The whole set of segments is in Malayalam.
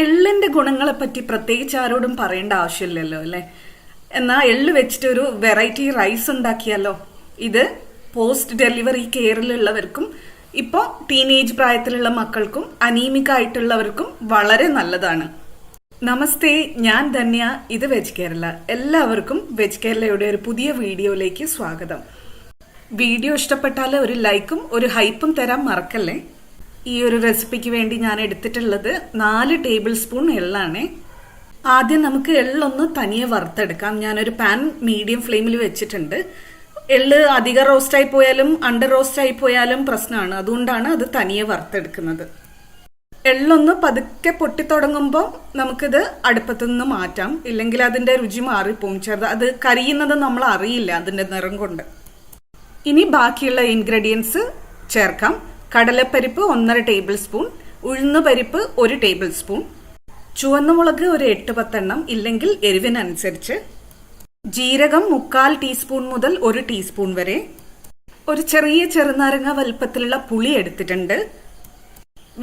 എള്ളിന്റെ ഗുണങ്ങളെ പറ്റി പ്രത്യേകിച്ച് ആരോടും പറയേണ്ട ആവശ്യമില്ലല്ലോ അല്ലെ. എന്നാ എള്ള് വെച്ചിട്ട് ഒരു വെറൈറ്റി റൈസ് ഉണ്ടാക്കിയാലോ. ഇത് പോസ്റ്റ് ഡെലിവറി കെയറിലുള്ളവർക്കും ഇപ്പോൾ ടീനേജ് പ്രായത്തിലുള്ള മക്കൾക്കും അനീമിക് ആയിട്ടുള്ളവർക്കും വളരെ നല്ലതാണ്. നമസ്തേ, ഞാൻ ധന്യ. ഇത് വെജ് കേരള. എല്ലാവർക്കും വെജ് കേരളയുടെ ഒരു പുതിയ വീഡിയോയിലേക്ക് സ്വാഗതം. വീഡിയോ ഇഷ്ടപ്പെട്ടാൽ ഒരു ലൈക്കും ഒരു ഹൈപ്പും തരാൻ മറക്കല്ലേ. ഈ ഒരു റെസിപ്പിക്ക് വേണ്ടി ഞാൻ എടുത്തിട്ടുള്ളത് 4 ടേബിൾ സ്പൂൺ എള്ളാണ്. ആദ്യം നമുക്ക് എള്ളൊന്ന് തനിയെ വറുത്തെടുക്കാം. ഞാനൊരു പാൻ മീഡിയം ഫ്ലെയിമിൽ വെച്ചിട്ടുണ്ട്. എള്ള് അധികം റോസ്റ്റായി പോയാലും അണ്ടർ റോസ്റ്റായി പോയാലും പ്രശ്നമാണ്. അതുകൊണ്ടാണ് അത് തനിയെ വറുത്തെടുക്കുന്നത്. എള്ളൊന്ന് പതുക്കെ പൊട്ടിത്തുടങ്ങുമ്പോൾ നമുക്കിത് അടുപ്പത്തു നിന്ന് മാറ്റാം. ഇല്ലെങ്കിൽ അതിന്റെ രുചി മാറിപ്പോവും. അത് കരിയുന്നത് നമ്മൾ അറിയില്ല അതിന്റെ നിറം കൊണ്ട്. ഇനി ബാക്കിയുള്ള ഇൻഗ്രീഡിയൻസ് ചേർക്കാം. കടലപ്പരിപ്പ് 1.5 ടേബിൾ സ്പൂൺ, ഉഴുന്നുപരിപ്പ് 1 ടേബിൾ സ്പൂൺ, ചുവന്ന മുളക് ഒരു 8-10 എണ്ണം, ഇല്ലെങ്കിൽ എരിവിനനുസരിച്ച്, ജീരകം 1/4 ടീസ്പൂൺ മുതൽ 1 ടീസ്പൂൺ വരെ, ഒരു ചെറിയ ചെറുനാരങ്ങ വലുപ്പത്തിലുള്ള പുളി എടുത്തിട്ടുണ്ട്,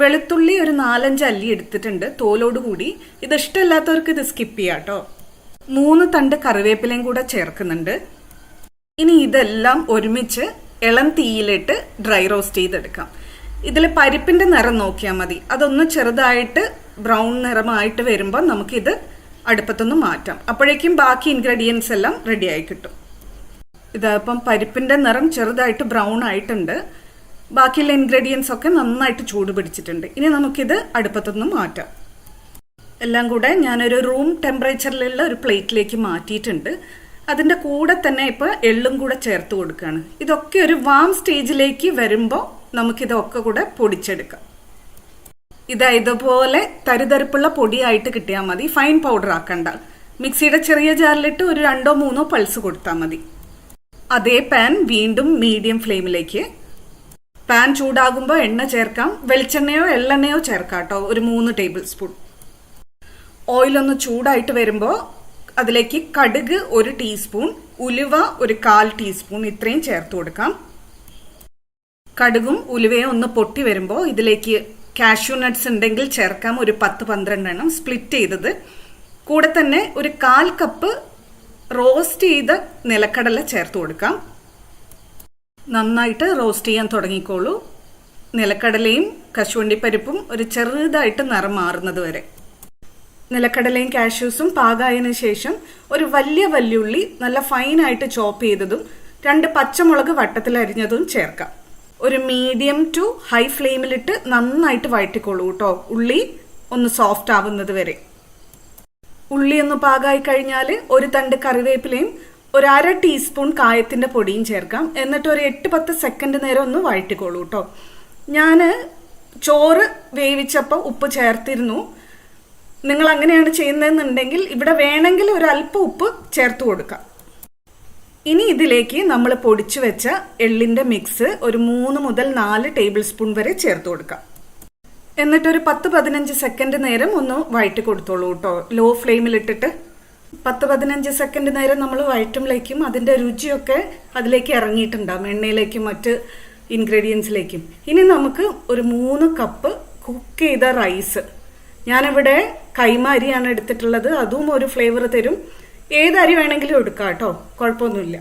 വെളുത്തുള്ളി ഒരു 4-5 അല്ലി എടുത്തിട്ടുണ്ട് തോലോടുകൂടി. ഇത് ഇഷ്ടമില്ലാത്തവർക്ക് ഇത് സ്കിപ്പ് ചെയ്യാം കേട്ടോ. 3 തണ്ട് കറിവേപ്പിലയും കൂടെ ചേർക്കുന്നുണ്ട്. ഇനി ഇതെല്ലാം ഒരുമിച്ച് ഇളം തീയിലിട്ട് ഡ്രൈ റോസ്റ്റ് ചെയ്തെടുക്കാം. ഇതിൽ പരിപ്പിന്റെ നിറം നോക്കിയാൽ മതി. അതൊന്ന് ചെറുതായിട്ട് ബ്രൗൺ നിറമായിട്ട് വരുമ്പോൾ നമുക്കിത് അടുപ്പത്തൊന്ന് മാറ്റാം. അപ്പോഴേക്കും ബാക്കി ഇൻഗ്രീഡിയൻസ് എല്ലാം റെഡിയായി കിട്ടും. ഇതപ്പം പരിപ്പിന്റെ നിറം ചെറുതായിട്ട് ബ്രൗൺ ആയിട്ടുണ്ട്. ബാക്കിയുള്ള ഇൻഗ്രീഡിയൻസ് ഒക്കെ നന്നായിട്ട് ചൂട് പിടിച്ചിട്ടുണ്ട്. ഇനി നമുക്കിത് അടുപ്പത്തൊന്ന് മാറ്റാം. എല്ലാം കൂടെ ഞാനൊരു റൂം ടെമ്പറേച്ചറിലുള്ള ഒരു പ്ലേറ്റിലേക്ക് മാറ്റിയിട്ടുണ്ട്. അതിന്റെ കൂടെ തന്നെ ഇപ്പൊ എള്ളും കൂടെ ചേർത്ത് കൊടുക്കുകയാണ്. ഇതൊക്കെ ഒരു വാം സ്റ്റേജിലേക്ക് വരുമ്പോൾ നമുക്കിതൊക്കെ കൂടെ പൊടിച്ചെടുക്കാം. ഇതുപോലെ തരിതരിപ്പുള്ള പൊടിയായിട്ട് കിട്ടിയാൽ മതി. ഫൈൻ പൗഡർ ആക്കണ്ട. മിക്സിയുടെ ചെറിയ ജാറിലിട്ട് ഒരു 2-3 പൾസ് കൊടുത്താൽ മതി. അതേ പാൻ വീണ്ടും മീഡിയം ഫ്ലെയിമിലേക്ക്. പാൻ ചൂടാകുമ്പോൾ എണ്ണ ചേർക്കാം. വെളിച്ചെണ്ണയോ എള്ളെണ്ണയോ ചേർക്കാം കേട്ടോ. ഒരു 3 ടേബിൾ സ്പൂൺ. ഓയിലൊന്ന് ചൂടായിട്ട് വരുമ്പോൾ അതിലേക്ക് കടുക് 1 ടീസ്പൂൺ, ഉലുവ ഒരു 1/4 ടീസ്പൂൺ, ഇത്രയും ചേർത്ത് കൊടുക്കാം. കടുകും ഉലുവയും ഒന്ന് പൊട്ടി വരുമ്പോൾ ഇതിലേക്ക് കാഷ്യൂ നട്ട്സ് ഉണ്ടെങ്കിൽ ചേർക്കാം. ഒരു 10-12 എണ്ണം സ്പ്ലിറ്റ് ചെയ്തത്. കൂടെ തന്നെ ഒരു 1/4 കപ്പ് റോസ്റ്റ് ചെയ്ത നിലക്കടല ചേർത്ത് കൊടുക്കാം. നന്നായിട്ട് റോസ്റ്റ് ചെയ്യാൻ തുടങ്ങിക്കോളൂ. നിലക്കടലയും കശുവണ്ടിപ്പരിപ്പും ഒരു ചെറുതായിട്ട് നിറം മാറുന്നത് വരെ. നിലക്കടലയും കാഷ്യൂസും പാകായതിനു ശേഷം ഒരു വലിയ ഉള്ളി നല്ല ഫൈനായിട്ട് ചോപ്പ് ചെയ്തതും 2 പച്ചമുളക് വട്ടത്തിൽ അരിഞ്ഞതും ചേർക്കാം. ഒരു മീഡിയം ടു ഹൈ ഫ്ലെയിമിലിട്ട് നന്നായിട്ട് വഴറ്റിക്കോളൂ കേട്ടോ. ഉള്ളി ഒന്ന് സോഫ്റ്റ് ആവുന്നത് വരെ. ഉള്ളി ഒന്ന് പാകായി കഴിഞ്ഞാൽ ഒരു തണ്ട് കറിവേപ്പിലയും ഒരു 1/2 ടീസ്പൂൺ കായത്തിന്റെ പൊടിയും ചേർക്കാം. എന്നിട്ട് ഒരു 8-10 സെക്കൻഡ് നേരം ഒന്ന് വഴറ്റിക്കോളൂ കേട്ടോ. ഞാൻ ചോറ് വേവിച്ചപ്പോൾ ഉപ്പ് ചേർത്തിരുന്നു. നിങ്ങൾ അങ്ങനെയാണ് ചെയ്യുന്നതെന്നുണ്ടെങ്കിൽ ഇവിടെ വേണമെങ്കിൽ ഒരു അല്പം ഉപ്പ് ചേർത്ത് കൊടുക്കാം. ഇനി ഇതിലേക്ക് നമ്മൾ പൊടിച്ചു വെച്ച എള്ളിന്റെ മിക്സ് ഒരു 3 മുതൽ 4 ടേബിൾ സ്പൂൺ വരെ ചേർത്ത് കൊടുക്കാം. എന്നിട്ടൊരു 10-15 സെക്കൻഡ് നേരം ഒന്ന് വഴറ്റി കൊടുത്തോളൂ കേട്ടോ. ലോ ഫ്ലെയിമിലിട്ടിട്ട് 10-15 സെക്കൻഡ് നേരം നമ്മൾ വഴറ്റുമ്പോഴേക്കും അതിന്റെ രുചിയൊക്കെ അതിലേക്ക് ഇറങ്ങിയിട്ടുണ്ടാകും, എണ്ണയിലേക്കും മറ്റ് ഇൻഗ്രീഡിയൻസിലേക്കും. ഇനി നമുക്ക് ഒരു 3 കപ്പ് കുക്ക് ചെയ്ത റൈസ്, ഞാനിവിടെ കൈമ അരിയാണ് എടുത്തിട്ടുള്ളത്. അതും ഒരു ഫ്ലേവർ തരും. ഏത് അരി വേണമെങ്കിലും എടുക്കാം കേട്ടോ, കുഴപ്പമൊന്നുമില്ല.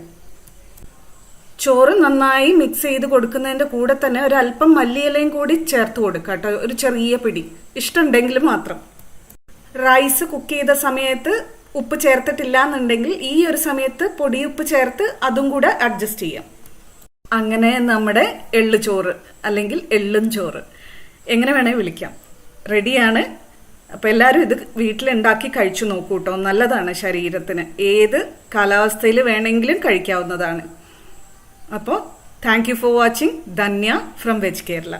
ചോറ് നന്നായി മിക്സ് ചെയ്ത് കൊടുക്കുന്നതിന്റെ കൂടെ തന്നെ ഒരു അല്പം മല്ലിയിലയും കൂടി ചേർത്ത് കൊടുക്കാം കേട്ടോ. ഒരു ചെറിയ പിടി, ഇഷ്ടമുണ്ടെങ്കിൽ മാത്രം. റൈസ് കുക്ക് ചെയ്ത സമയത്ത് ഉപ്പ് ചേർത്തിട്ടില്ല എന്നുണ്ടെങ്കിൽ ഈ ഒരു സമയത്ത് പൊടിയുപ്പ് ചേർത്ത് അതും കൂടെ അഡ്ജസ്റ്റ് ചെയ്യാം. അങ്ങനെ നമ്മുടെ എള്ളു ചോറ് അല്ലെങ്കിൽ എള്ളും ചോറ് എങ്ങനെ വേണേ വിളിക്കാം, റെഡിയാണ്. അപ്പോൾ എല്ലാവരും ഇത് വീട്ടിലുണ്ടാക്കി കഴിച്ചു നോക്കൂ കേട്ടോ. നല്ലതാണ് ശരീരത്തിന്. ഏത് കാലാവസ്ഥയിൽ വേണമെങ്കിലും കഴിക്കാവുന്നതാണ്. അപ്പോൾ thank you for watching. Dhanya from veg Kerala.